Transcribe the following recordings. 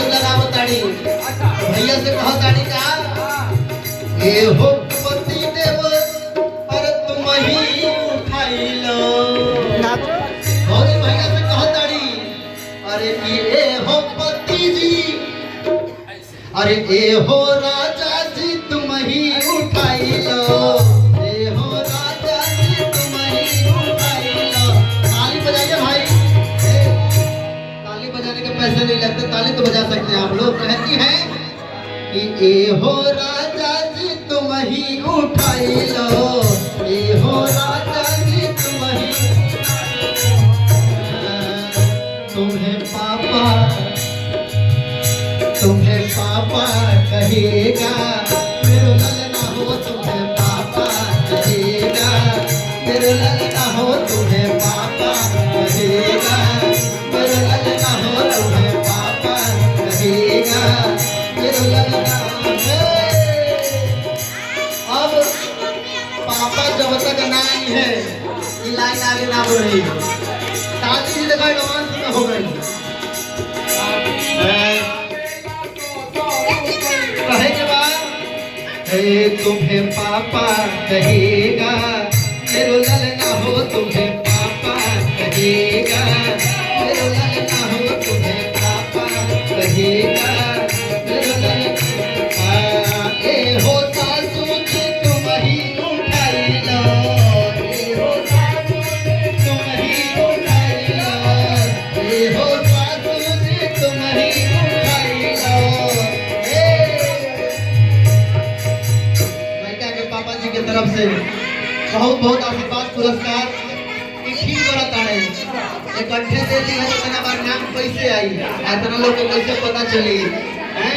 झाड़ू लगावो ताड़ी भैया से कहो ताड़ी का ए हो पति देव पर तुम ही उठाई लो और भैया से कहो ताड़ी अरे ए हो पति जी अरे ए हो राजा जी तुम ही उठाई लो ए हो राजा जी तुम ही उठाई लो। ताली बजाइए भाई, ताली बजाने के पैसे नहीं लगते, ताली तो बजा सकते हैं आप लोग। कहती हैं कि ए हो राजा जी तुम ही उठाई लो ए हो राजा जी तुम ही तुम्हें पापा कहेगा मेरे ललना हो तुम्हें पापा कहेगा मेरे ललना हो तुम्हें पापा कहेगा मेरे ललना हो तुम्हें पापा कहेगा मेरे ललना। अब पापा जब तक ना आई है ये लाइन आगे ना बढ़ रही शादी जी देखा एडवांस में हो गई कहे के बाद तुम्हें पापा कहेगा मेरे ललना हो तुम्हें पापा कहेगा मेरे ललना हो तुम्हें पापा कहेगा मेरे ललना ए हो सासू जी तुम ही उठाई लो ए हो सासू जी तुम ही उठाई लो ए हो सासू जी तुम ही उठाई लो। पापा जी की तरफ से बहुत बहुत आशीर्वाद पुरस्कार ठीक बड़ा ताड़े इकट्ठे दे दी है तो इतना बार नाम कैसे आई इतना लोग को कैसे पता चली हैं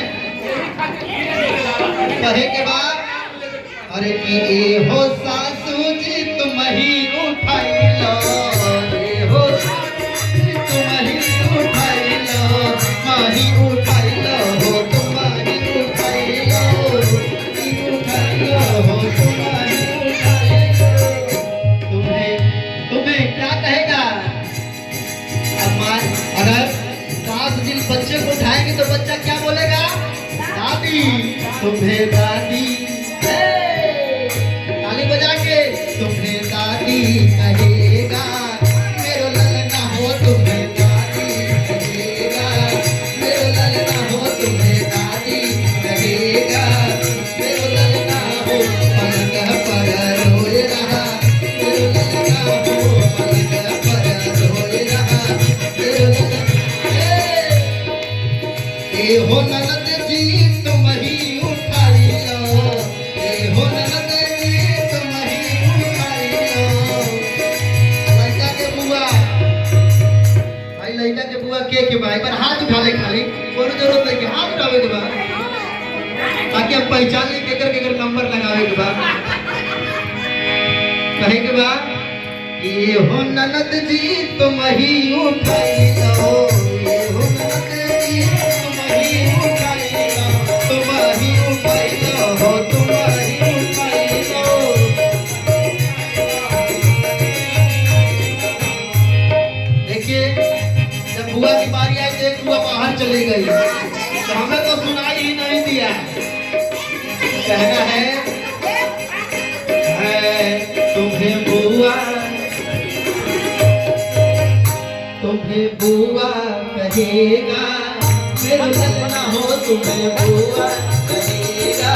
कहे के बाद अरे कि ए हो सासू जी तुम ही उठाई लो ए हो सासू जी तुम ही उठाई लो माही उठाई लो हो तुम ही उठाई लो उठाई लो हो अगर सास दिन बच्चे को उठाएंगे तो बच्चा क्या बोलेगा दादी तुम्हें दादी ताली बजा के तुम्हें दादी कहेगा मेरे ललना हो तुम्हें दादी कहेगा मेरे ललना हो तुम्हें दादी कहेगा मेरे ललना हो पलक पर रोए रहा मेरे ललना हो पलक पर रोए रहा ए हो ननद जी तुम ही उठाई लो ए हो ननद जी तुम ही उठाई लो। लड़का के बुआ भाई लड़का के बुआ के भाई पर हाथ उठा ले खाली कोई जरूरत नहीं कि हाथ उठावे के बाद ताकि हम पहचान ले केकर नंबर लगावे के बाद कहे के बाद ए हो ननद जी तुम ही उठाई लो ए हो ननद जी तुम ही उठाई लो तुम ही उठाई लो हो तुम ही उठाई लो। देखिए जब बुआ की बारी आई तो एक बुआ बाहर चली गई तो हमें तो सुनाई ही नहीं दिया। कहना है तुम्हें बुआ कहेगा मेरे ललना हो तुम्हें बुआ कहेगा।